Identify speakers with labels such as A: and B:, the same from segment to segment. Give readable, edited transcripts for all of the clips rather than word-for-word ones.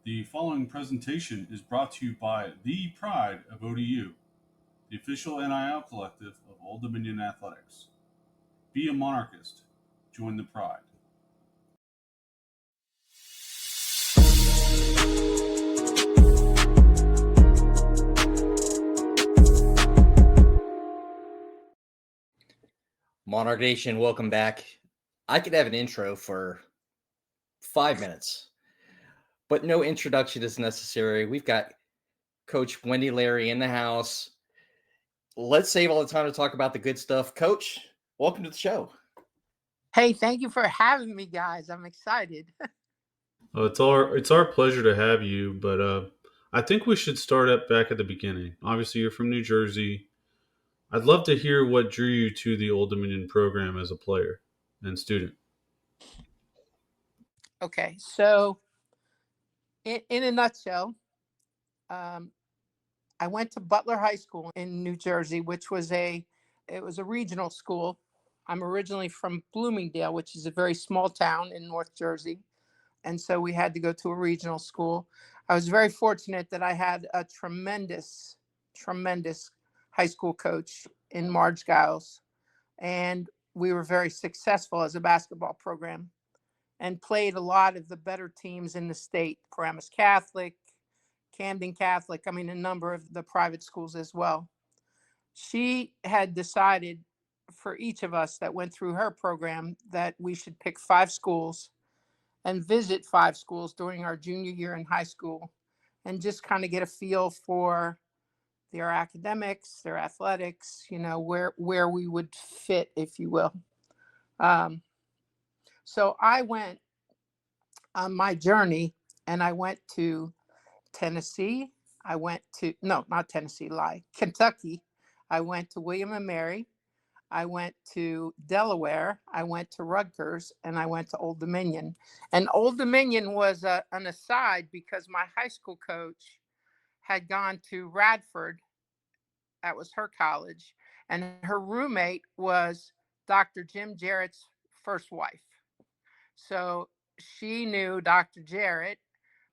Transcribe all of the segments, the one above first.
A: The following presentation is brought to you by the Pride of ODU, the official NIL collective of Old Dominion Athletics. Be a monarchist. Join the Pride.
B: Monarch Nation, welcome back. I could have an intro for 5 minutes, but no introduction is necessary. We've got Coach Wendy Larry in the house. Let's save all the time to talk about the good stuff. Coach, welcome to the show.
C: Hey, thank you for having me, guys. I'm excited.
A: It's our pleasure to have you, but I think we should start back at the beginning. Obviously, you're from New Jersey. I'd love to hear what drew you to the Old Dominion program as a player and student.
C: Okay, so in a nutshell, I went to Butler High School in New Jersey, which was a regional school. I'm originally from Bloomingdale, which is a very small town in North Jersey. And so we had to go to a regional school. I was very fortunate that I had a tremendous high school coach in Marge Giles. And we were very successful as a basketball program and played a lot of the better teams in the state, Paramus Catholic, Camden Catholic, a number of the private schools as well. She had decided for each of us that went through her program that we should pick 5 schools and visit 5 schools during our junior year in high school and just kind of get a feel for their academics, their athletics, where we would fit, if you will. So I went on my journey and I went to Tennessee. Kentucky. I went to William and Mary. I went to Delaware. I went to Rutgers, and I went to Old Dominion. And Old Dominion was an aside because my high school coach had gone to Radford. That was her college. And her roommate was Dr. Jim Jarrett's first wife. So she knew Dr. Jarrett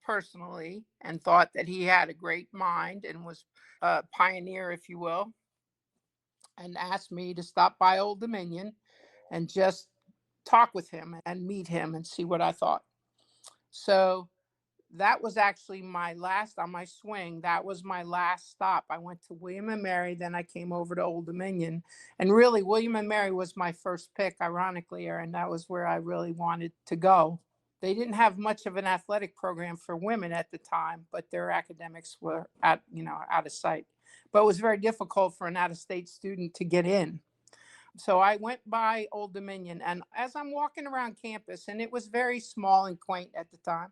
C: personally and thought that he had a great mind and was a pioneer, if you will, and asked me to stop by Old Dominion and just talk with him and meet him and see what I thought. So that was actually my last on my swing. That was my last stop. I went to William and Mary, then I came over to Old Dominion. And really, William and Mary was my first pick, ironically, and that was where I really wanted to go. They didn't have much of an athletic program for women at the time, but their academics were out of sight. But it was very difficult for an out-of-state student to get in. So I went by Old Dominion, and as I'm walking around campus, and it was very small and quaint at the time,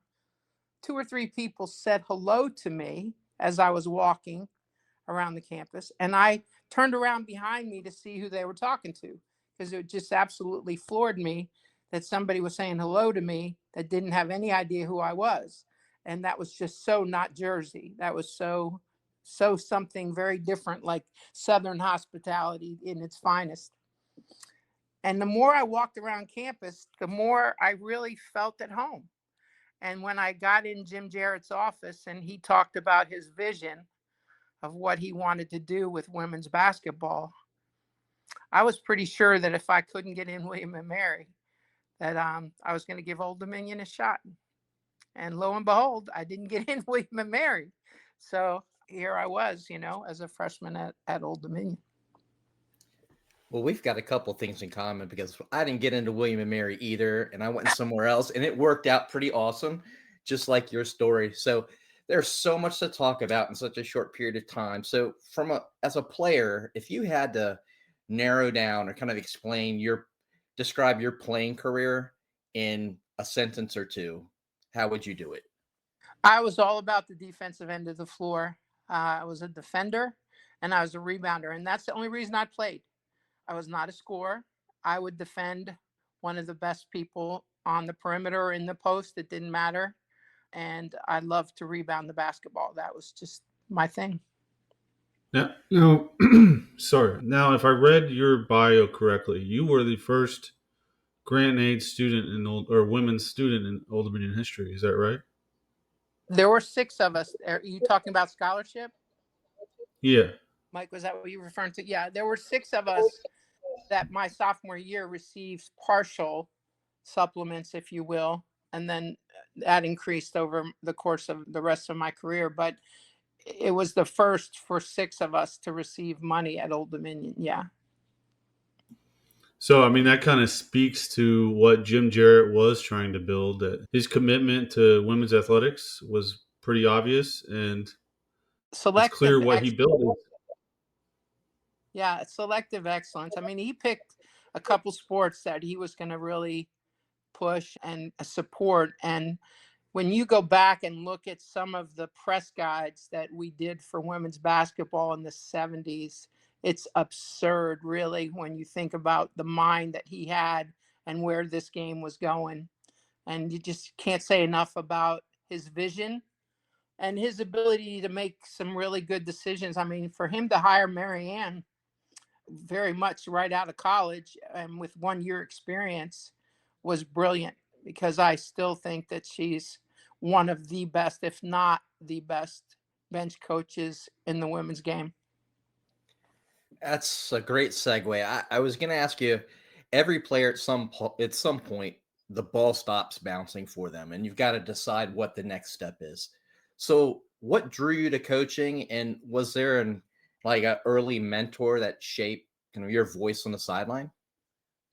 C: 2 or 3 people said hello to me as I was walking around the campus, and I turned around behind me to see who they were talking to, because it just absolutely floored me that somebody was saying hello to me that didn't have any idea who I was. And that was just so not Jersey. That was so something very different, like Southern hospitality in its finest. And the more I walked around campus, the more I really felt at home. And when I got in Jim Jarrett's office and he talked about his vision of what he wanted to do with women's basketball, I was pretty sure that if I couldn't get in William and Mary, that I was going to give Old Dominion a shot. And lo and behold, I didn't get in William and Mary. So here I was, as a freshman at Old Dominion.
B: Well, we've got a couple things in common because I didn't get into William and Mary either, and I went somewhere else, and it worked out pretty awesome, just like your story. So there's so much to talk about in such a short period of time. So as a player, if you had to narrow down or kind of describe your playing career in a sentence or 2, how would you do it?
C: I was all about the defensive end of the floor. I was a defender and I was a rebounder. And that's the only reason I played. I was not a scorer. I would defend one of the best people on the perimeter or in the post. It didn't matter. And I loved to rebound the basketball. That was just my thing.
A: Now, sorry. Now, if I read your bio correctly, you were the first grant aid student women's student in Old Dominion history. Is that right?
C: There were 6 of us. Are you talking about scholarship?
A: Yeah.
C: Mike, was that what you were referring to? Yeah, there were 6 of us that my sophomore year received partial supplements, if you will. And then that increased over the course of the rest of my career. But it was the first for 6 of us to receive money at Old Dominion. Yeah.
A: So, I mean, that kind of speaks to what Jim Jarrett was trying to build. That his commitment to women's athletics was pretty obvious, and it's
C: Selective
A: clear what he
C: excellence.
A: built.
C: Yeah, selective excellence. I mean, he picked a couple sports that he was going to really push and support. And when you go back and look at some of the press guides that we did for women's basketball in the 70s, it's absurd, really, when you think about the mind that he had and where this game was going. And you just can't say enough about his vision and his ability to make some really good decisions. I mean, for him to hire Marianne very much right out of college and with 1 year experience was brilliant, because I still think that she's one of the best, if not the best, bench coaches in the women's game.
B: That's a great segue. I was going to ask you, every player at some point, the ball stops bouncing for them, and you've got to decide what the next step is. So, what drew you to coaching, and was there an early mentor that shaped your voice on the sideline?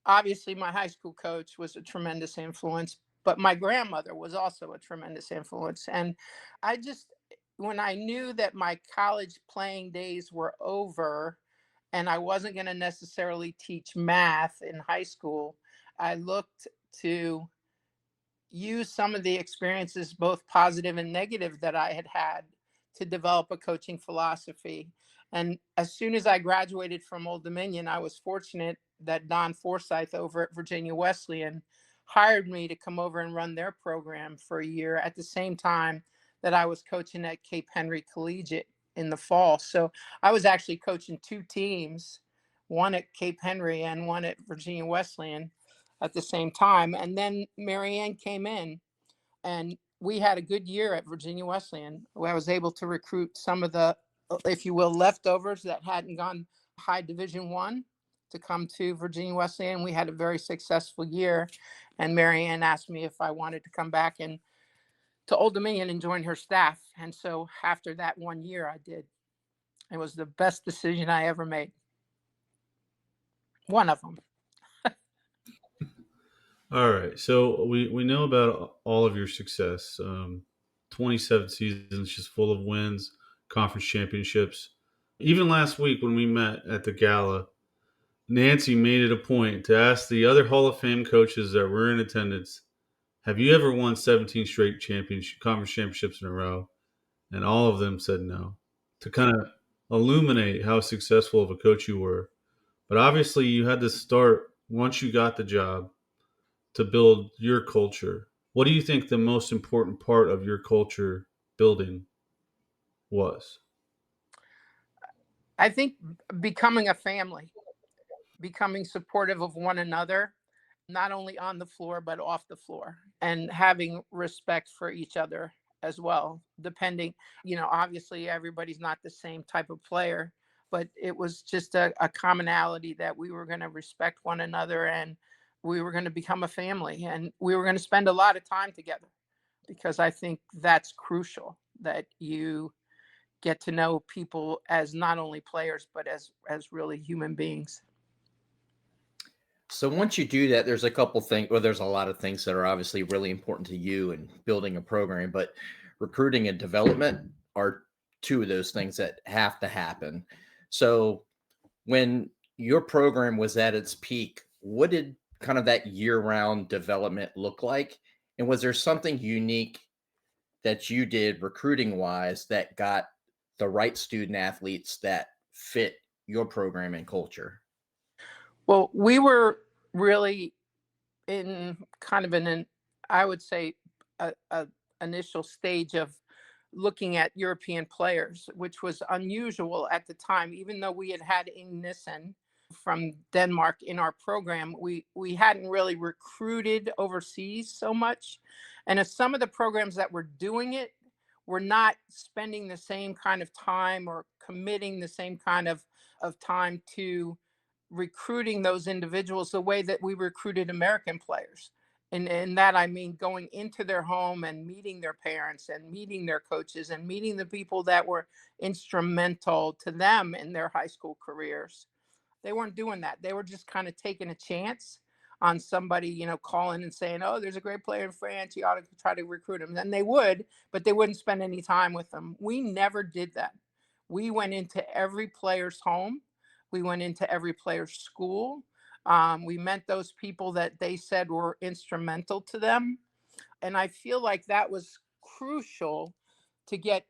C: Obviously, my high school coach was a tremendous influence, but my grandmother was also a tremendous influence. And I just, when I knew that my college playing days were over and I wasn't going to necessarily teach math in high school, I looked to use some of the experiences, both positive and negative, that I had had to develop a coaching philosophy. And as soon as I graduated from Old Dominion, I was fortunate that Don Forsyth over at Virginia Wesleyan hired me to come over and run their program for a year at the same time that I was coaching at Cape Henry Collegiate in the fall. So I was actually coaching 2 teams, one at Cape Henry and one at Virginia Wesleyan at the same time. And then Marianne came in and we had a good year at Virginia Wesleyan. I was able to recruit some of the, if you will, leftovers that hadn't gone high Division I to come to Virginia Wesleyan. We had a very successful year. And Marianne asked me if I wanted to come back and to Old Dominion and join her staff. And so after that 1 year, I did. It was the best decision I ever made. One of them.
A: All right. So we know about all of your success. 27 seasons, just full of wins, conference championships. Even last week when we met at the gala, Nancy made it a point to ask the other Hall of Fame coaches that were in attendance, have you ever won 17 straight conference championships in a row? And all of them said no, to kind of illuminate how successful of a coach you were. But obviously, you had to start once you got the job to build your culture. What do you think the most important part of your culture building was?
C: I think becoming a family, becoming supportive of one another, not only on the floor, but off the floor, and having respect for each other as well. Depending, obviously everybody's not the same type of player, but it was just a commonality that we were going to respect one another and we were going to become a family and we were going to spend a lot of time together, because I think that's crucial, that you get to know people as not only players, but as really human beings.
B: So once you do that, there's a couple things, well, there's a lot of things that are obviously really important to you in building a program, but recruiting and development are two of those things that have to happen. So when your program was at its peak, what did kind of that year-round development look like? And was there something unique that you did recruiting wise that got the right student athletes that fit your program and culture?
C: Well, we were really in kind of I would say, a initial stage of looking at European players, which was unusual at the time. Even though we had Ing Nissen from Denmark in our program, we hadn't really recruited overseas so much. And if some of the programs that were doing it we're not spending the same kind of time or committing the same kind of time to recruiting those individuals the way that we recruited American players. And that I mean going into their home and meeting their parents and meeting their coaches and meeting the people that were instrumental to them in their high school careers. They weren't doing that. They were just kind of taking a chance on somebody, calling and saying, "Oh, there's a great player in France. You ought to try to recruit him." And they would, but they wouldn't spend any time with them. We never did that. We went into every player's home. We went into every player's school. We met those people that they said were instrumental to them. And I feel like that was crucial to get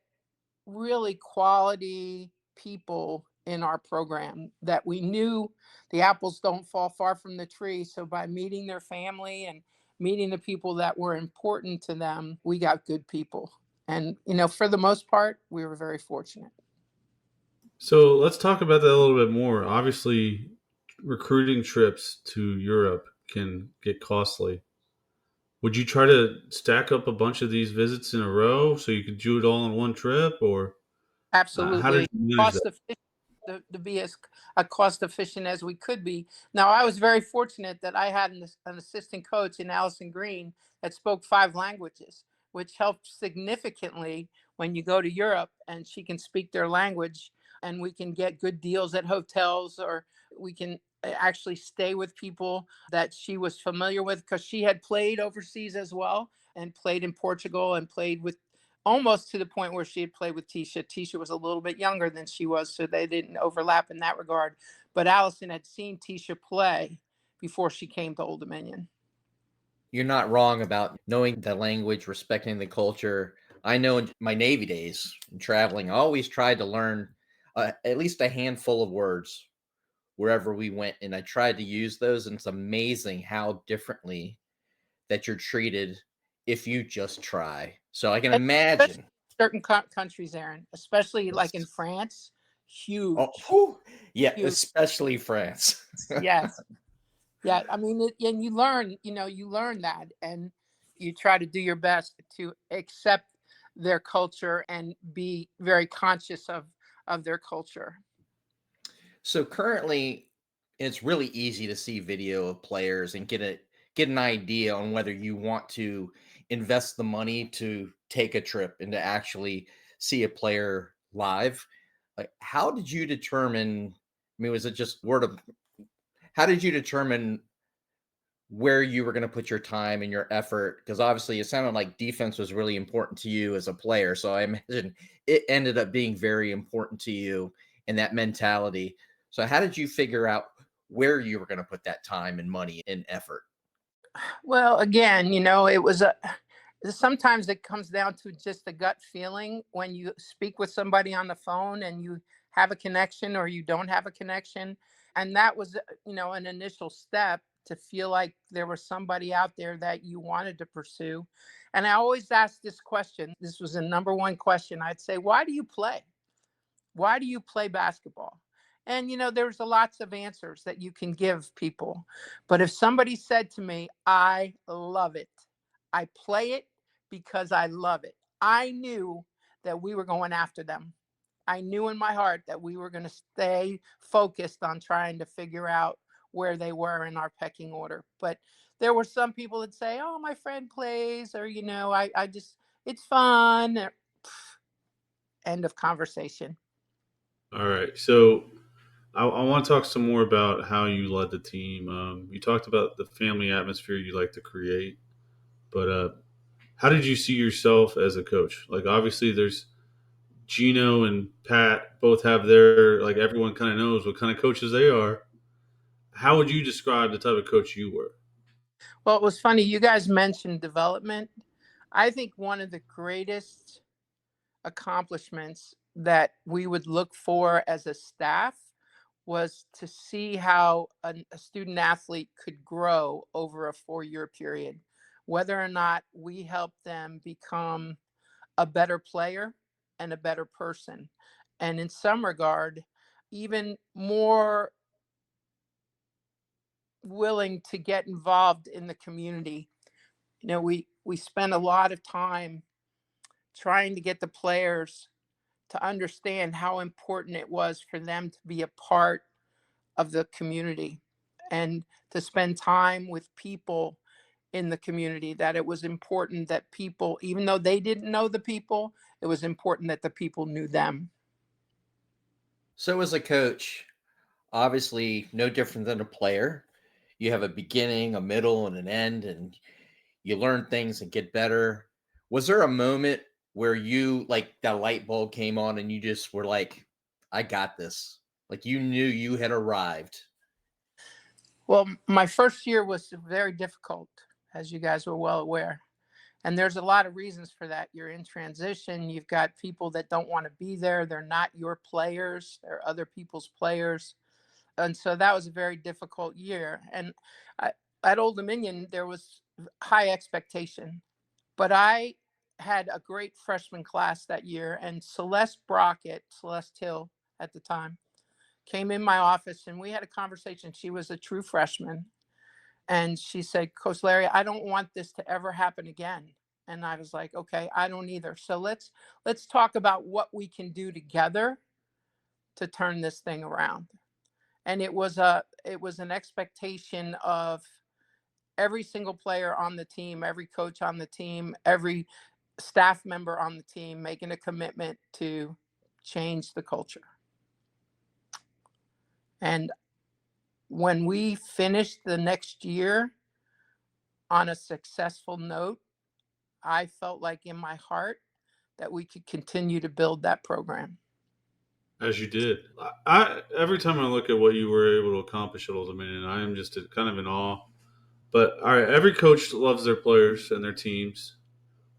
C: really quality people in our program that we knew the apples don't fall far from the tree. So by meeting their family and meeting the people that were important to them, we got good people. And, for the most part, we were very fortunate.
A: So let's talk about that a little bit more. Obviously, recruiting trips to Europe can get costly. Would you try to stack up a bunch of these visits in a row so you could do it all in one trip, or how did
C: Absolutely.
A: you manage that?
C: Cost efficient to be as cost efficient as we could be. Now, I was very fortunate that I had an assistant coach in Allison Green that spoke 5 languages, which helped significantly when you go to Europe and she can speak their language and we can get good deals at hotels, or we can actually stay with people that she was familiar with because she had played overseas as well and played in Portugal and played with almost to the point where she had played with Tisha. Tisha was a little bit younger than she was, so they didn't overlap in that regard. But Allison had seen Tisha play before she came to Old Dominion.
B: You're not wrong about knowing the language, respecting the culture. I know in my Navy days, traveling, I always tried to learn at least a handful of words wherever we went, and I tried to use those. And it's amazing how differently that you're treated if you just try. So I can
C: Especially
B: imagine.
C: certain countries, Aaron, especially like in France,
B: Oh,
C: huge,
B: whew. Yeah,
C: huge.
B: especially France.
C: Yes. Yeah. I mean, and you learn that and you try to do your best to accept their culture and be very conscious of their culture.
B: So currently, it's really easy to see video of players and get an idea on whether you want to invest the money to take a trip and to actually see a player live. Like, how did you determine? I mean, was it just word of? How did you determine where you were going to put your time and your effort? Because obviously, it sounded like defense was really important to you as a player. So I imagine it ended up being very important to you in that mentality. So how did you figure out where you were going to put that time and money and effort?
C: Well, again, it was sometimes it comes down to just a gut feeling when you speak with somebody on the phone and you have a connection or you don't have a connection. And that was, an initial step to feel like there was somebody out there that you wanted to pursue. And I always ask this question. This was the number one question. I'd say, why do you play? Why do you play basketball? And there's lots of answers that you can give people. But if somebody said to me, I love it, I play it because I love it, I knew that we were going after them. I knew in my heart that we were going to stay focused on trying to figure out where they were in our pecking order. But there were some people that say, oh, my friend plays, or, I just, it's fun. End of conversation.
A: All right. So I want to talk some more about how you led the team. You talked about the family atmosphere you like to create, but how did you see yourself as a coach? Like, obviously, there's Gino and Pat both have their, like, everyone kind of knows what kind of coaches they are. How would you describe the type of coach you were?
C: Well, it was funny. You guys mentioned development. I think one of the greatest accomplishments that we would look for as a staff was to see how a student athlete could grow over a 4-year period, whether or not we help them become a better player and a better person. And in some regard, even more willing to get involved in the community. We spend a lot of time trying to get the players to understand how important it was for them to be a part of the community and to spend time with people in the community, that it was important that people, even though they didn't know the people, it was important that the people knew them.
B: So, as a coach, obviously no different than a player. You have a beginning, a middle, and an end, and you learn things and get better. Was there a moment where you like that light bulb came on and you just were like, I got this? Like you knew you had arrived?
C: Well, my first year was very difficult, as you guys were well aware. And there's a lot of reasons for that. You're in transition. You've got people that don't want to be there. They're not your players, they're other people's players. And so that was a very difficult year. And I, at Old Dominion, there was high expectation. But I had a great freshman class that year. And Celeste Hill at the time, came in my office and we had a conversation. She was a true freshman. And she said, Coach Larry, I don't want this to ever happen again. And I was like, okay, I don't either. So let's talk about what we can do together to turn this thing around. And it was an expectation of every single player on the team, every coach on the team, every staff member on the team making a commitment to change the culture. And when we finished the next year on a successful note, I felt like in my heart that we could continue to build that program.
A: As you did. I every time I look at what you were able to accomplish at Old Dominion, I am just kind of in awe. But all right, every coach loves their players and their teams.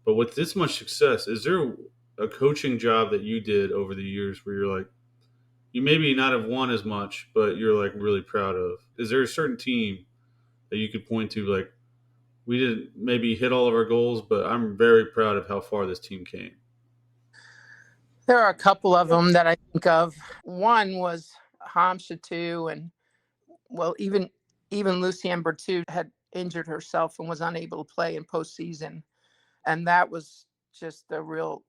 A: But with this much success, is there a coaching job that you did over the years where you're like, you maybe not have won as much, but you're like really proud of? Is there a certain team that you could point to, like, we didn't maybe hit all of our goals, but I'm very proud of how far this team came?
C: There are a couple of them that I think of. One was Hamshatu, and well, even Lucienne Berthoud had injured herself and was unable to play in postseason. And that was just a real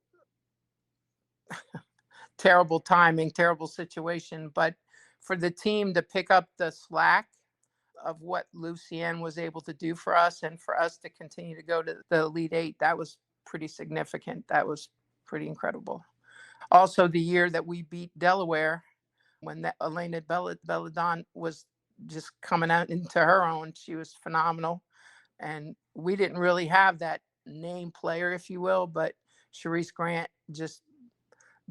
C: terrible timing, terrible situation. But for the team to pick up the slack of what Lucienne was able to do for us and for us to continue to go to the Elite Eight, that was pretty significant. That was pretty incredible. Also, the year that we beat Delaware, when that Elena Belladon was just coming out into her own, she was phenomenal. And we didn't really have that name player, if you will, but Sharice Grant just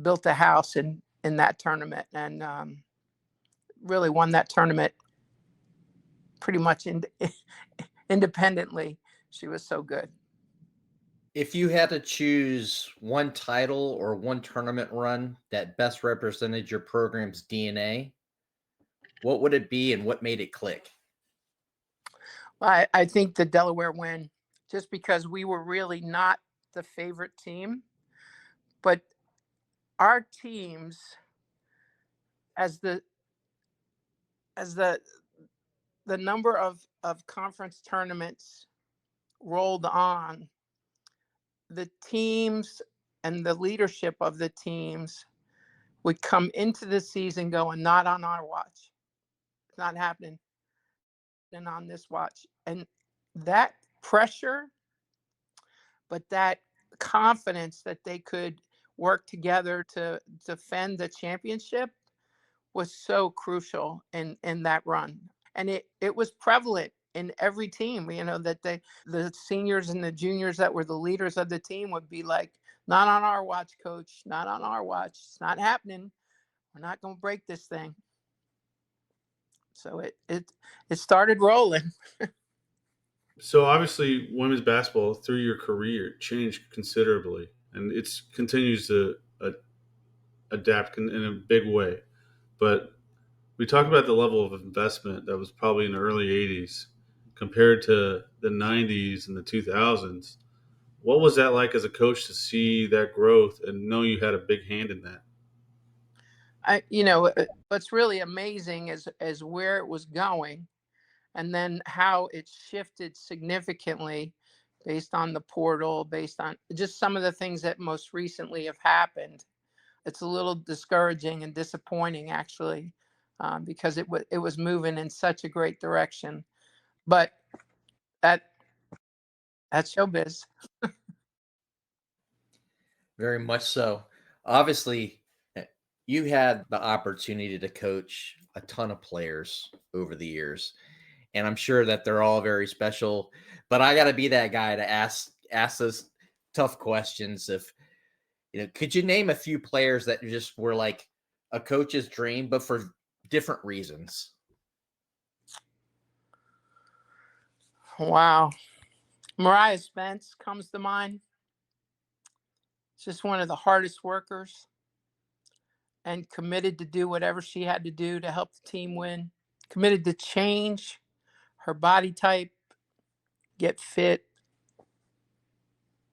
C: built a house in that tournament and really won that tournament pretty much independently. She was so good.
B: If you had to choose one title or one tournament run that best represented your program's DNA, what would it be and what made it click?
C: I think the Delaware win, just because we were really not the favorite team, but our teams, as the number of conference tournaments rolled on, the teams and the leadership of the teams would come into the season going, not on our watch. It's not happening. And on this watch. And that pressure, but that confidence that they could work together to defend the championship was so crucial in that run. And it was prevalent in every team, that the seniors and the juniors that were the leaders of the team would be like, not on our watch, coach, not on our watch. It's not happening. We're not going to break this thing. So it started rolling.
A: So obviously, women's basketball through your career changed considerably, and it continues to adapt in a big way. But we talk about the level of investment that was probably in the early '80s compared to the '90s and the 2000s. What was that like as a coach to see that growth and know you had a big hand in that?
C: What's really amazing is where it was going, and then how it shifted significantly based on the portal, based on just some of the things that most recently have happened. It's a little discouraging and disappointing, actually, because it was moving in such a great direction. But that that's showbiz.
B: Very much so. Obviously, you had the opportunity to coach a ton of players over the years, and I'm sure that they're all very special. But I got to be that guy to ask those tough questions. If could you name a few players that just were like a coach's dream, but for different reasons?
C: Wow. Mariah Spence comes to mind. Just one of the hardest workers and committed to do whatever she had to do to help the team win. Committed to change her body type, get fit,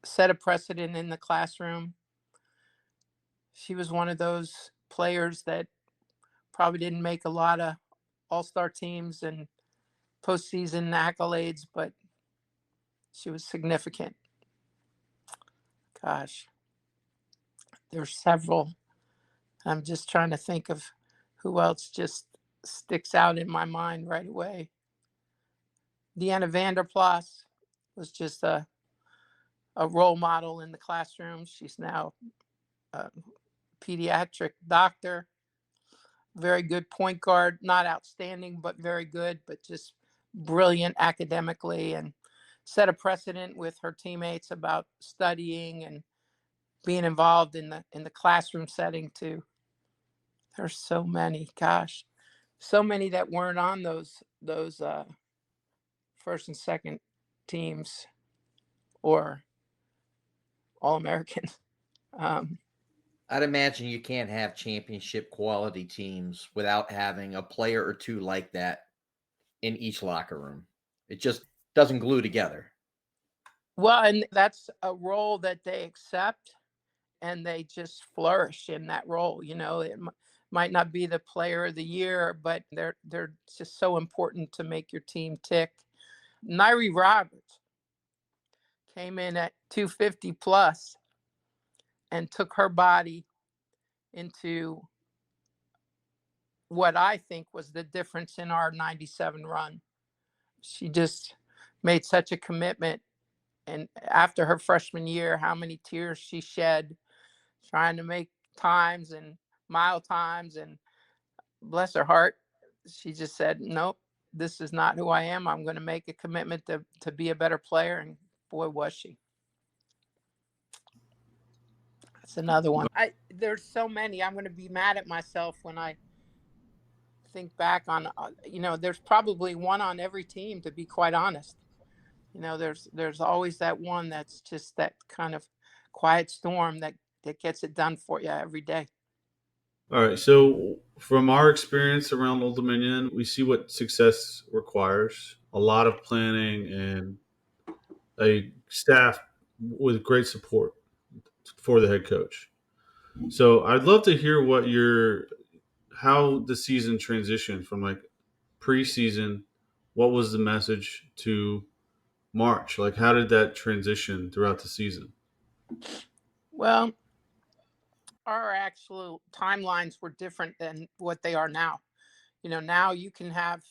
C: set a precedent in the classroom. She was one of those players that probably didn't make a lot of all-star teams and postseason accolades, but she was significant. Gosh, there's several. I'm just trying to think of who else just sticks out in my mind right away. Deanna Vanderplas was just a role model in the classroom. She's now a pediatric doctor, very good point guard, not outstanding, but very good, but just brilliant academically, and set a precedent with her teammates about studying and being involved in the classroom setting too. There's so many, gosh, so many that weren't on those first and second teams or All-American.
B: I'd imagine you can't have championship quality teams without having a player or two like that in each locker room. It just doesn't glue together.
C: Well, and that's a role that they accept, and they just flourish in that role. It might not be the player of the year, but they're just so important to make your team tick. Nairi Roberts came in at 250 plus and took her body into what I think was the difference in our 97 run. She just made such a commitment. And after her freshman year, how many tears she shed trying to make times and mile times. And bless her heart, she just said, nope, this is not who I am. I'm going to make a commitment to be a better player. And boy, was she. That's another one. There's so many. I'm going to be mad at myself when I think back on, there's probably one on every team, to be quite honest. There's always that one that's just that kind of quiet storm that gets it done for you every day.
A: All right. So, from our experience around Old Dominion, we see what success requires: a lot of planning and a staff with great support for the head coach. So, I'd love to hear how the season transitioned from like preseason. What was the message to March? Like, how did that transition throughout the season?
C: Well, our actual timelines were different than what they are now. Now you can have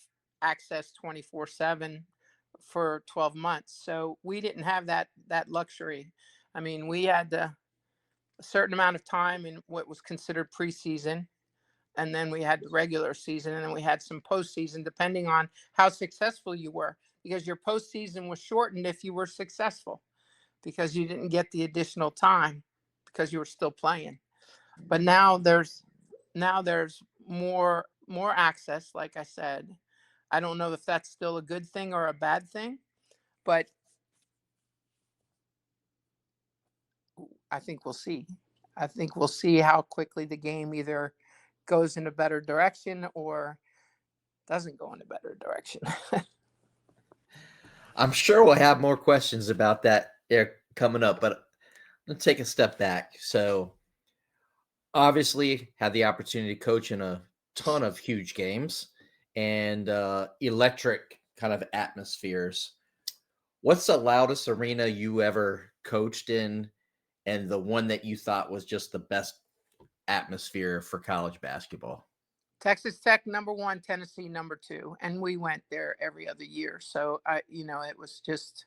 C: access 24/7 for 12 months. So we didn't have that luxury. I mean, we had a certain amount of time in what was considered preseason, and then we had the regular season, and then we had some postseason, depending on how successful you were, because your postseason was shortened if you were successful, because you didn't get the additional time because you were still playing. But now there's more access, like I said. I don't know if that's still a good thing or a bad thing, but I think we'll see. I think we'll see how quickly the game either goes in a better direction or doesn't go in a better direction.
B: I'm sure we'll have more questions about that coming up, but let's take a step back. So, obviously, had the opportunity to coach in a ton of huge games and electric kind of atmospheres. What's the loudest arena you ever coached in, and the one that you thought was just the best atmosphere for college basketball?
C: Texas Tech #1, Tennessee #2, and we went there every other year. So it was just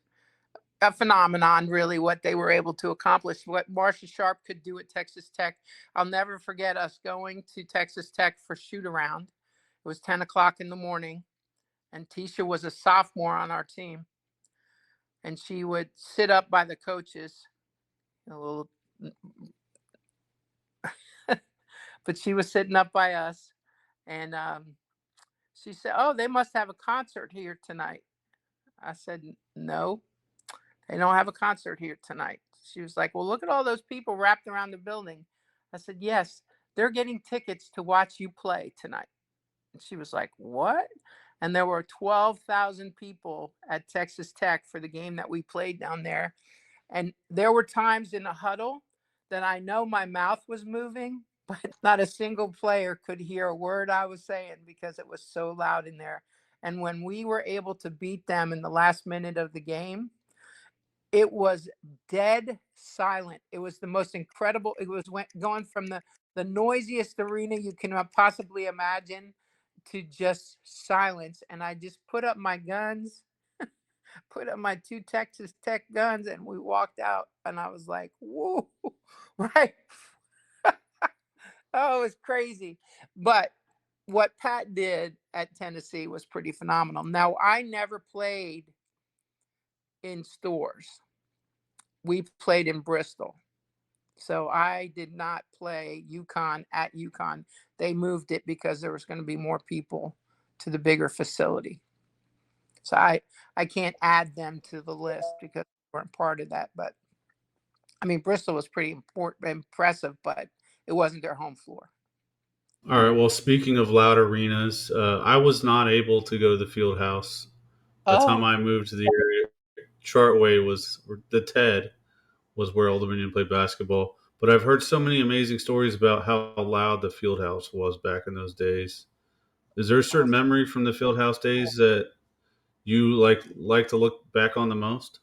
C: a phenomenon, really, what they were able to accomplish, what Marcia Sharp could do at Texas Tech. I'll never forget us going to Texas Tech for shoot around. It was 10 o'clock in the morning, and Tisha was a sophomore on our team, and she would sit up by the coaches, a little, but she was sitting up by us, and she said, "Oh, they must have a concert here tonight." I said, "No, they don't have a concert here tonight." She was like, "Well, look at all those people wrapped around the building." I said, "Yes, they're getting tickets to watch you play tonight." And she was like, "What?" And there were 12,000 people at Texas Tech for the game that we played down there. And there were times in a huddle that I know my mouth was moving, but not a single player could hear a word I was saying because it was so loud in there. And when we were able to beat them in the last minute of the game, it was dead silent. It was the most incredible. It was going from the noisiest arena you can possibly imagine to just silence. And I just put up my guns, put up my 2 Texas Tech guns, and we walked out. And I was like, "Whoa!" Right? Oh, it was crazy. But what Pat did at Tennessee was pretty phenomenal. Now, I never played in stores. We played in Bristol. So I did not play UConn at UConn. They moved it because there was going to be more people to the bigger facility. So I can't add them to the list because they weren't part of that. But I mean, Bristol was pretty impressive, but it wasn't their home floor.
A: All right. Well, speaking of loud arenas, I was not able to go to the Fieldhouse. By the time
C: Oh,
A: I moved to the area, Chartway was the TED was where Old Dominion played basketball. But I've heard so many amazing stories about how loud the Fieldhouse was back in those days. Is there a certain memory from the Fieldhouse days that you like to look back on the most?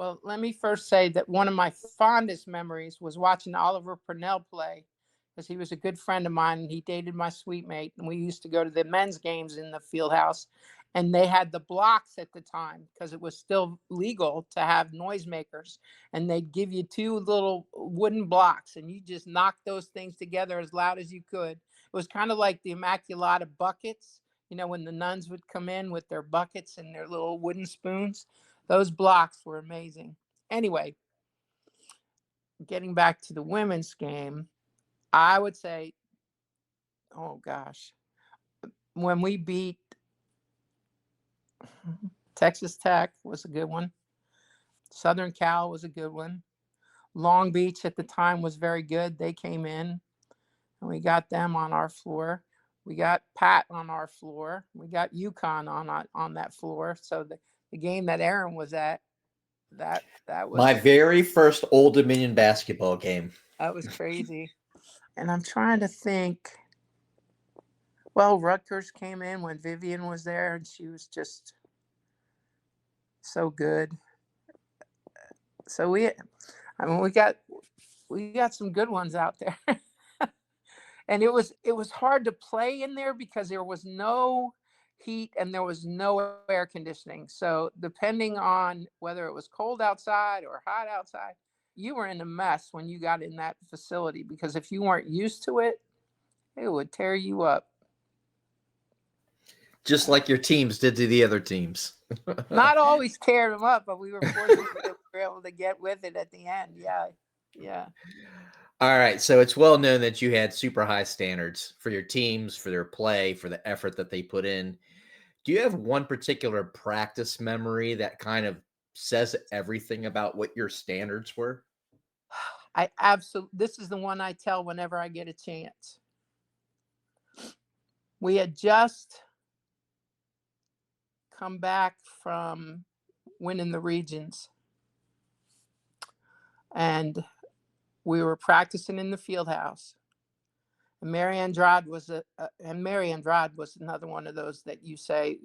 C: well, let me first say that one of my fondest memories was watching Oliver Purnell play because he was a good friend of mine and he dated my sweet mate. And we used to go to the men's games in the field house. And they had the blocks at the time because it was still legal to have noisemakers. And they'd give you 2 little wooden blocks and you just knock those things together as loud as you could. It was kind of like the Immaculata buckets, when the nuns would come in with their buckets and their little wooden spoons. Those blocks were amazing. Anyway, getting back to the women's game, I would say, oh gosh, when we beat Texas Tech was a good one. Southern Cal was a good one. Long Beach at the time was very good. They came in and we got them on our floor. We got Pat on our floor. We got UConn on that floor. So the game that Aaron was at, that
B: My
C: was
B: very first Old Dominion basketball game.
C: that was crazy. And I'm trying to think. Well, Rutgers came in when Vivian was there, and she was just so good. So we got some good ones out there, and it was hard to play in there because there was no heat and there was no air conditioning. So depending on whether it was cold outside or hot outside, you were in a mess when you got in that facility because if you weren't used to it, it would tear you up.
B: Just like your teams did to the other teams.
C: Not always tear them up, but we were fortunate that we were able to get with it at the end. Yeah. Yeah.
B: All right. So it's well known that you had super high standards for your teams, for their play, for the effort that they put in. Do you have one particular practice memory that kind of says everything about what your standards were?
C: This is the one I tell whenever I get a chance. We had just come back from winning the regions and we were practicing in the field house. And Mary Andrade was another one of those that you say,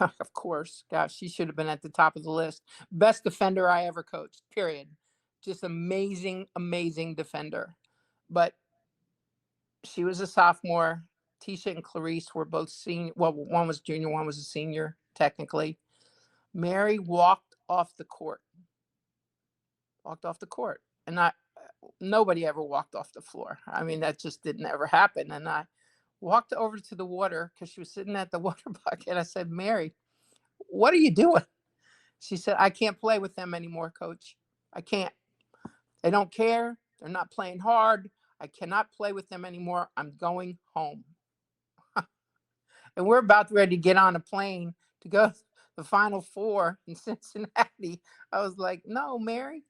C: Of course, gosh, she should have been at the top of the list. Best defender I ever coached, period. Just amazing, amazing defender. But she was a sophomore. Tisha and Clarice were both senior. Well, one was junior, one was a senior, technically. Mary walked off the court. And nobody ever walked off the floor. I mean, that just didn't ever happen. And I walked over to the water because she was sitting at the water bucket. I said, Mary, what are you doing? She said, I can't play with them anymore, coach. I can't. They don't care. They're not playing hard. I cannot play with them anymore. I'm going home. And we're about ready to get on a plane to go to the Final Four in Cincinnati. I was like, no, Mary,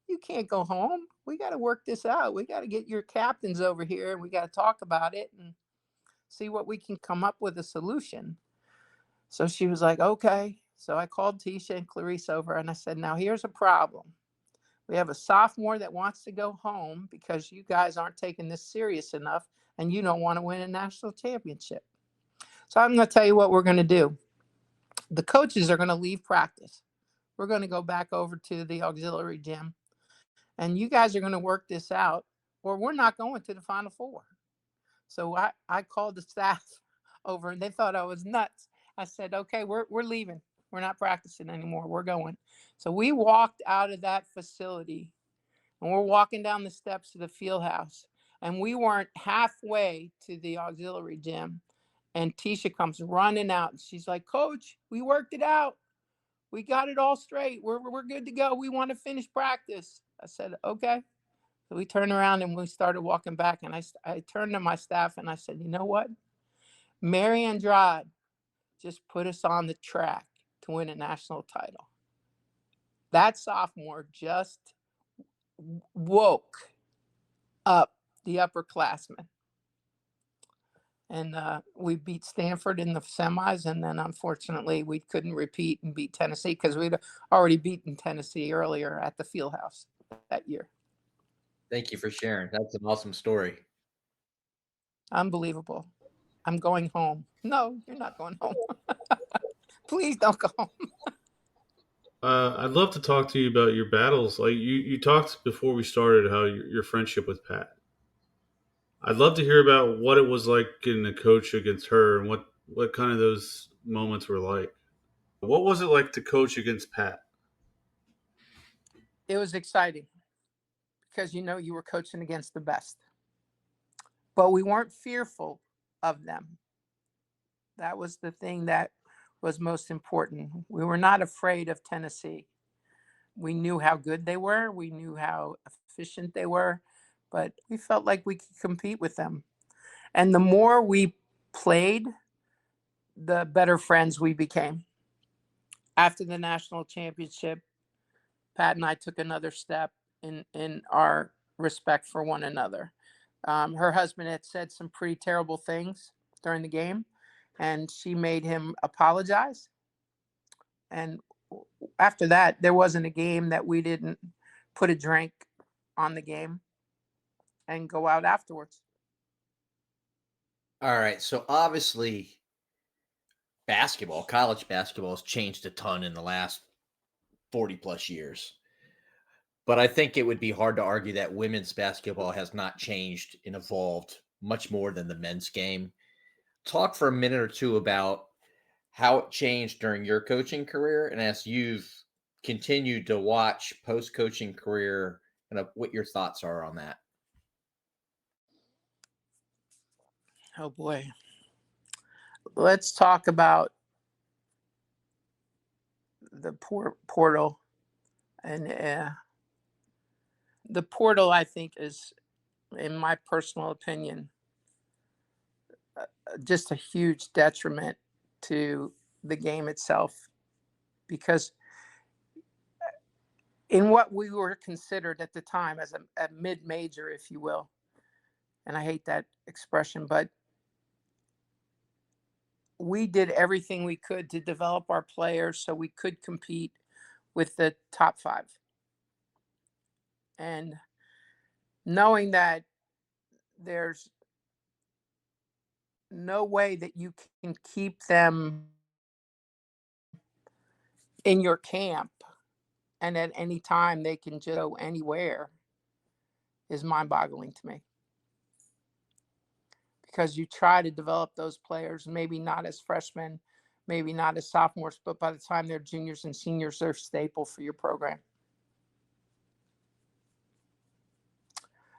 C: you can't go home. We got to work this out. We got to get your captains over here and we got to talk about it and see what we can come up with a solution. So she was like, okay. So I called Tisha and Clarice over and I said, now here's a problem. We have a sophomore that wants to go home because you guys aren't taking this serious enough and you don't want to win a national championship. So I'm going to tell you what we're going to do. The coaches are going to leave practice. We're going to go back over to the auxiliary gym and you guys are going to work this out or we're not going to the Final Four. So I called the staff over and they thought I was nuts. I said, okay, we're leaving. We're not practicing anymore. We're going. So we walked out of that facility and we're walking down the steps of the Fieldhouse and we weren't halfway to the auxiliary gym. And Tisha comes running out and she's like, Coach, we worked it out. We got it all straight. We're good to go. We want to finish practice. I said, okay. So we turned around and we started walking back. And I turned to my staff and I said, you know what? Mary Andrade just put us on the track to win a national title. That sophomore just woke up the upperclassmen. And we beat Stanford in the semis. And then, unfortunately, we couldn't repeat and beat Tennessee because we'd already beaten Tennessee earlier at the Fieldhouse that year.
B: Thank you for sharing. That's an awesome story.
C: Unbelievable. I'm going home. No, you're not going home. Please don't go home.
A: I'd love to talk to you about your battles. Like you talked before we started how your friendship with Pat. I'd love to hear about what it was like getting a coach against her and what kind of those moments were like. What was it like to coach against Pat?
C: It was exciting because you were coaching against the best. But we weren't fearful of them. That was the thing that was most important. We were not afraid of Tennessee. We knew how good they were. We knew how efficient they were, but we felt like we could compete with them. And the more we played, the better friends we became. After the national championship, Pat and I took another step in our respect for one another. Her husband had said some pretty terrible things during the game, and she made him apologize. And after that, there wasn't a game that we didn't put a drink on the game and go out afterwards.
B: All right. So obviously, college basketball has changed a ton in the last 40 plus years. But I think it would be hard to argue that women's basketball has not changed and evolved much more than the men's game. Talk for a minute or two about how it changed during your coaching career and as you've continued to watch post-coaching career and what your thoughts are on that.
C: Oh boy. Let's talk about the portal. And the portal, I think, is, in my personal opinion, just a huge detriment to the game itself. Because in what we were considered at the time as a mid-major, if you will, and I hate that expression, but we did everything we could to develop our players so we could compete with the top five. And knowing that there's no way that you can keep them in your camp and at any time they can just go anywhere is mind-boggling to me. Because you try to develop those players, maybe not as freshmen, maybe not as sophomores, but by the time they're juniors and seniors, they're staple for your program.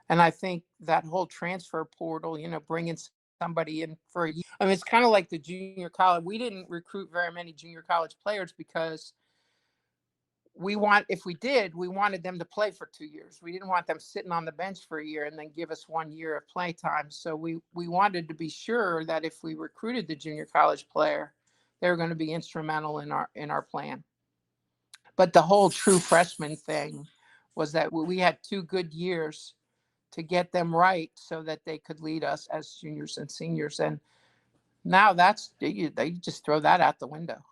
C: And I think that whole transfer portal, bringing somebody in for a year. I mean, it's kind of like the junior college. We didn't recruit very many junior college players because if we did, we wanted them to play for 2 years. We didn't want them sitting on the bench for a year and then give us 1 year of play time. So we wanted to be sure that if we recruited the junior college player, they were going to be instrumental in our plan. But the whole true freshman thing was that we had 2 good years to get them right so that they could lead us as juniors and seniors. And now they just throw that out the window.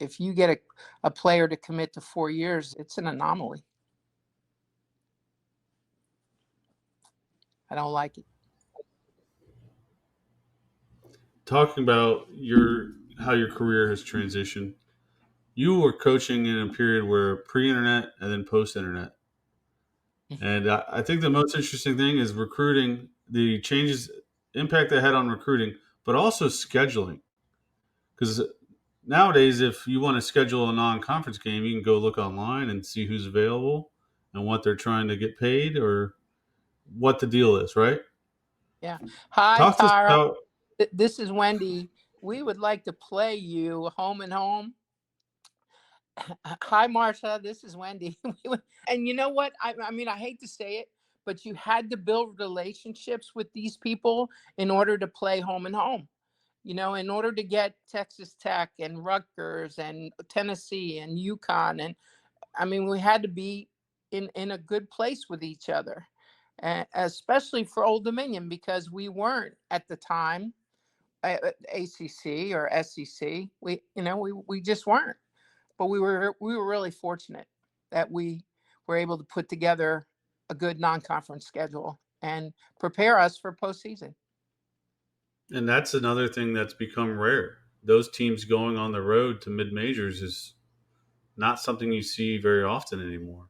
C: If you get a player to commit to 4 years, it's an anomaly. I don't like it.
A: Talking about how your career has transitioned, you were coaching in a period where pre-internet and then post-internet. And I think the most interesting thing is recruiting, the changes, impact they had on recruiting, but also scheduling. Because nowadays, if you want to schedule a non-conference game, you can go look online and see who's available and what they're trying to get paid or what the deal is, right?
C: Yeah. Hi,
A: Talk to us
C: Tara.
A: about.
C: This is Wendy. We would like to play you home and home. Hi, Marsha. This is Wendy. And you know what? I mean, I hate to say it, but you had to build relationships with these people in order to play home and home. In order to get Texas Tech and Rutgers and Tennessee and UConn. And I mean, we had to be in a good place with each other, especially for Old Dominion, because we weren't at the time ACC or SEC. We just weren't. But we were really fortunate that we were able to put together a good non-conference schedule and prepare us for postseason.
A: And that's another thing that's become rare. Those teams going on the road to mid-majors is not something you see very often anymore.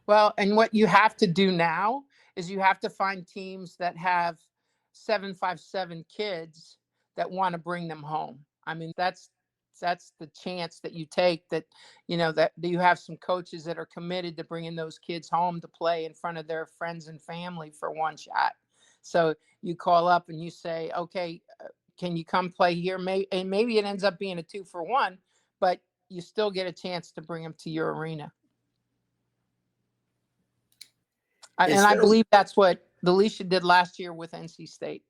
C: Well, and what you have to do now is you have to find teams that have 757 kids that want to bring them home. I mean, that's the chance that you take, that you have some coaches that are committed to bringing those kids home to play in front of their friends and family for one shot. So you call up and you say, okay, can you come play here? And maybe it ends up being a 2-for-1, but you still get a chance to bring them to your arena. And I believe that's what Alicia did last year with NC State.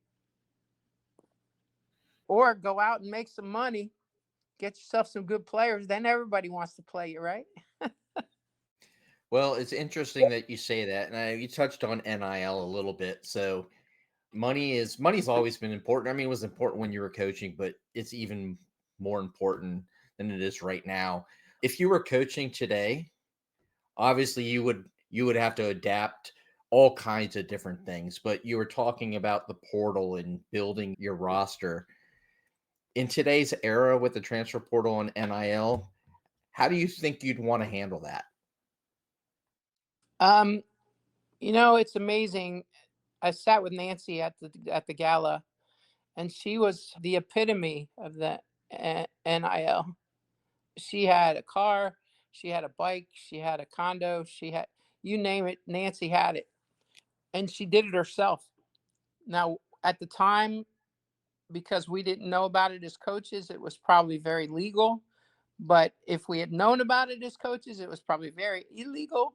C: Or go out and make some money, get yourself some good players. Then everybody wants to play you, right?
B: Well, it's interesting that you say that. And you touched on NIL a little bit. So money's always been important. I mean, it was important when you were coaching, but it's even more important than it is right now. If you were coaching today, obviously you would have to adapt all kinds of different things, but you were talking about the portal and building your roster. In today's era with the transfer portal and NIL, how do you think you'd want to handle that?
C: It's amazing. I sat with Nancy at the gala, and she was the epitome of the NIL. She had a car, she had a bike, she had a condo, she had, you name it, Nancy had it. And she did it herself. Now, at the time, because we didn't know about it as coaches, it was probably very legal. But if we had known about it as coaches, it was probably very illegal.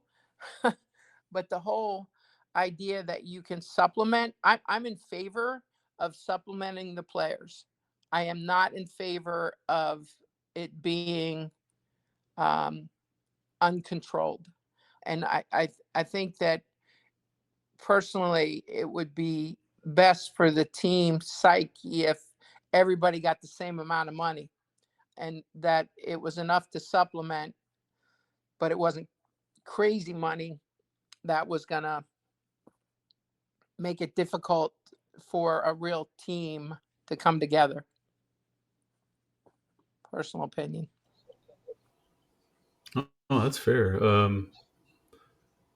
C: But the whole idea that you can supplement, I'm in favor of supplementing the players. I am not in favor of it being uncontrolled. And I think that personally, it would be best for the team psyche if everybody got the same amount of money, and that it was enough to supplement, but it wasn't crazy money that was going to make it difficult for a real team to come together. Personal opinion.
A: Oh, that's fair.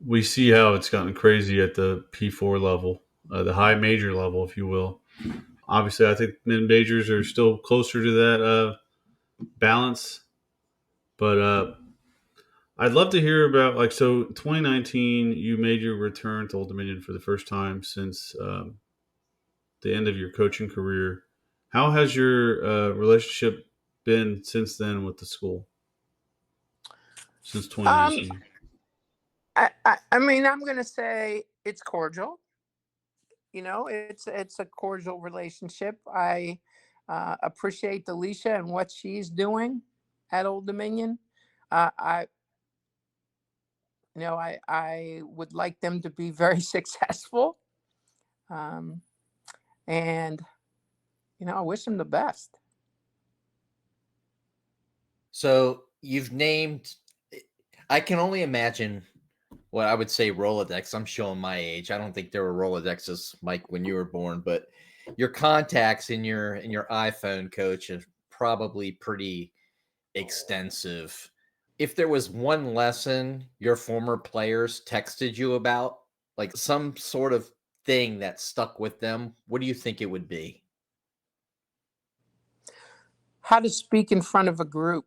A: We see how it's gotten crazy at the P4 level, the high major level, if you will. Obviously, I think mid majors are still closer to that balance, but I'd love to hear about like so. 2019, you made your return to Old Dominion for the first time since the end of your coaching career. How has your relationship been since then with the school? Since
C: Um,
A: 2019.
C: I mean, I'm going to say it's cordial. It's a cordial relationship. I appreciate Alicia and what she's doing at Old Dominion. I I would like them to be very successful, um, and I wish them the best.
B: So you've named, I can only imagine what I would say Rolodex. I'm showing my age. I don't think there were Rolodexes, Mike, when you were born, but your contacts in your iPhone, coach, is probably pretty extensive. If there was one lesson your former players texted you about, like some sort of thing that stuck with them, what do you think it would be?
C: How to speak in front of a group.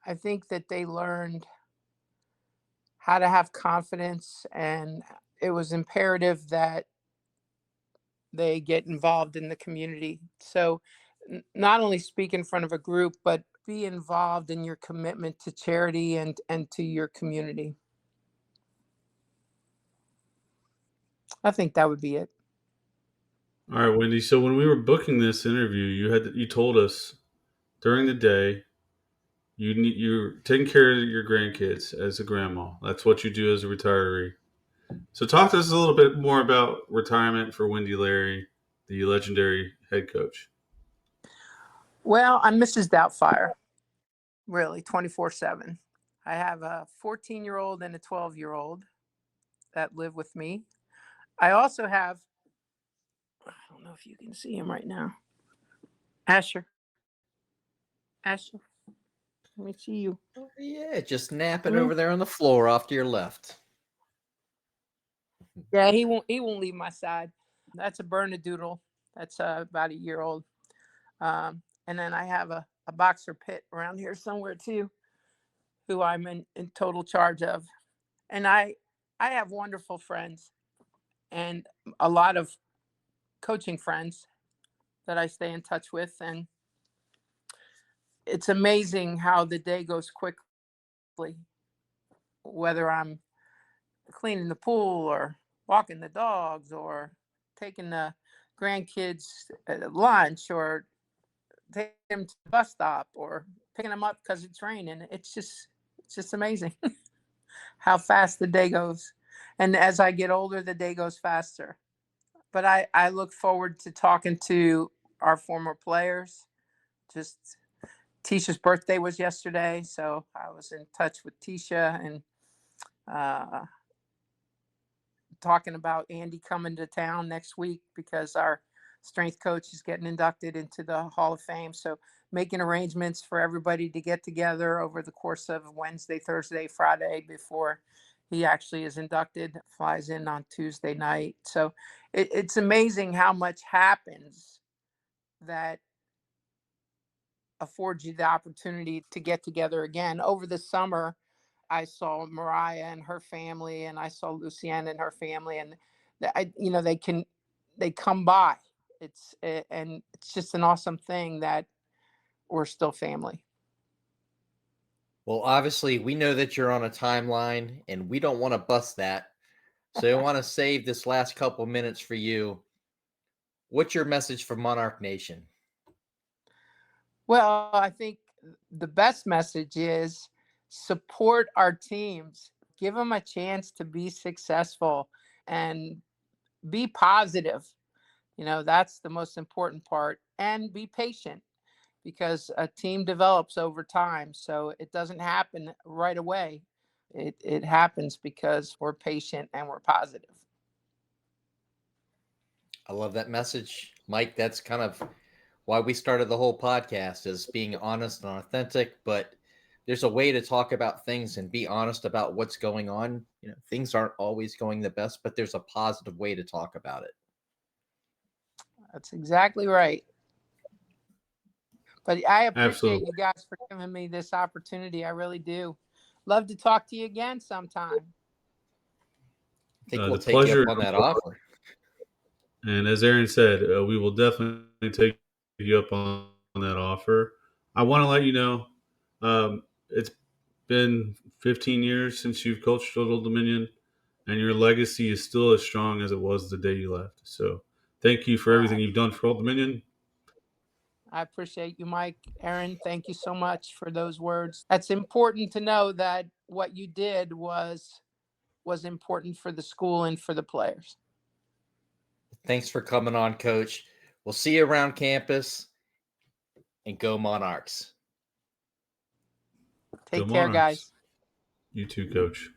C: I think that they learned how to have confidence, and it was imperative that they get involved in the community. So, not only speak in front of a group, but be involved in your commitment to charity and to your community. I think that would be it.
A: All right, Wendy. So when we were booking this interview, you told us during the day you're taking care of your grandkids as a grandma. That's what you do as a retiree. So talk to us a little bit more about retirement for Wendy Larry, the legendary head coach.
C: Well, I'm Mrs. Doubtfire, really, 24/7. I have a 14-year-old and a 12-year-old that live with me. I also have, I don't know if you can see him right now. Asher. Asher, let me see you.
B: Oh, yeah, just napping
C: Mhm.
B: over there on the floor off to your left.
C: Yeah, he won't leave my side. That's a Bernedoodle. That's about a year old. And then I have a boxer pit around here somewhere too, who I'm in total charge of. And I have wonderful friends and a lot of coaching friends that I stay in touch with. And it's amazing how the day goes quickly, whether I'm cleaning the pool or walking the dogs or taking the grandkids at lunch or taking them to the bus stop or picking them up because it's raining. It's just amazing how fast the day goes. And as I get older, the day goes faster. But I look forward to talking to our former players. Just Tisha's birthday was yesterday, so I was in touch with Tisha and uh, talking about Andy coming to town next week because our strength coach is getting inducted into the Hall of Fame. So making arrangements for everybody to get together over the course of Wednesday, Thursday, Friday before he actually is inducted, flies in on Tuesday night. So it's amazing how much happens that affords you the opportunity to get together again. Over the summer, I saw Mariah and her family, and I saw Lucienne and her family, and they come by. And it's just an awesome thing that we're still family.
B: Well, obviously, we know that you're on a timeline and we don't want to bust that. So I want to save this last couple minutes for you. What's your message for Monarch Nation?
C: Well, I think the best message is support our teams, give them a chance to be successful, and be positive. That's the most important part, and be patient because a team develops over time. So it doesn't happen right away. It happens because we're patient and we're positive.
B: I love that message, Mike. That's kind of why we started the whole podcast is being honest and authentic, but there's a way to talk about things and be honest about what's going on. You know, things aren't always going the best, but there's a positive way to talk about it.
C: That's exactly right. But I appreciate
A: Absolutely.
C: you guys for giving me this opportunity. I really do. Love to talk to you again sometime.
B: I think
A: The
B: we'll take you
A: pleasure,
B: up on that offer.
A: and as Aaron said, we will definitely take you up on that offer. I want to let you know, it's been 15 years since you've coached at Old Dominion, and your legacy is still as strong as it was the day you left. So, thank you for everything you've done for Old Dominion.
C: I appreciate you, Mike. Aaron, thank you so much for those words. That's important to know that what you did was important for the school and for the players.
B: Thanks for coming on, Coach. We'll see you around campus, and go Monarchs.
C: Take
A: Go
C: care,
A: Monarchs.
C: guys.
A: You too, Coach.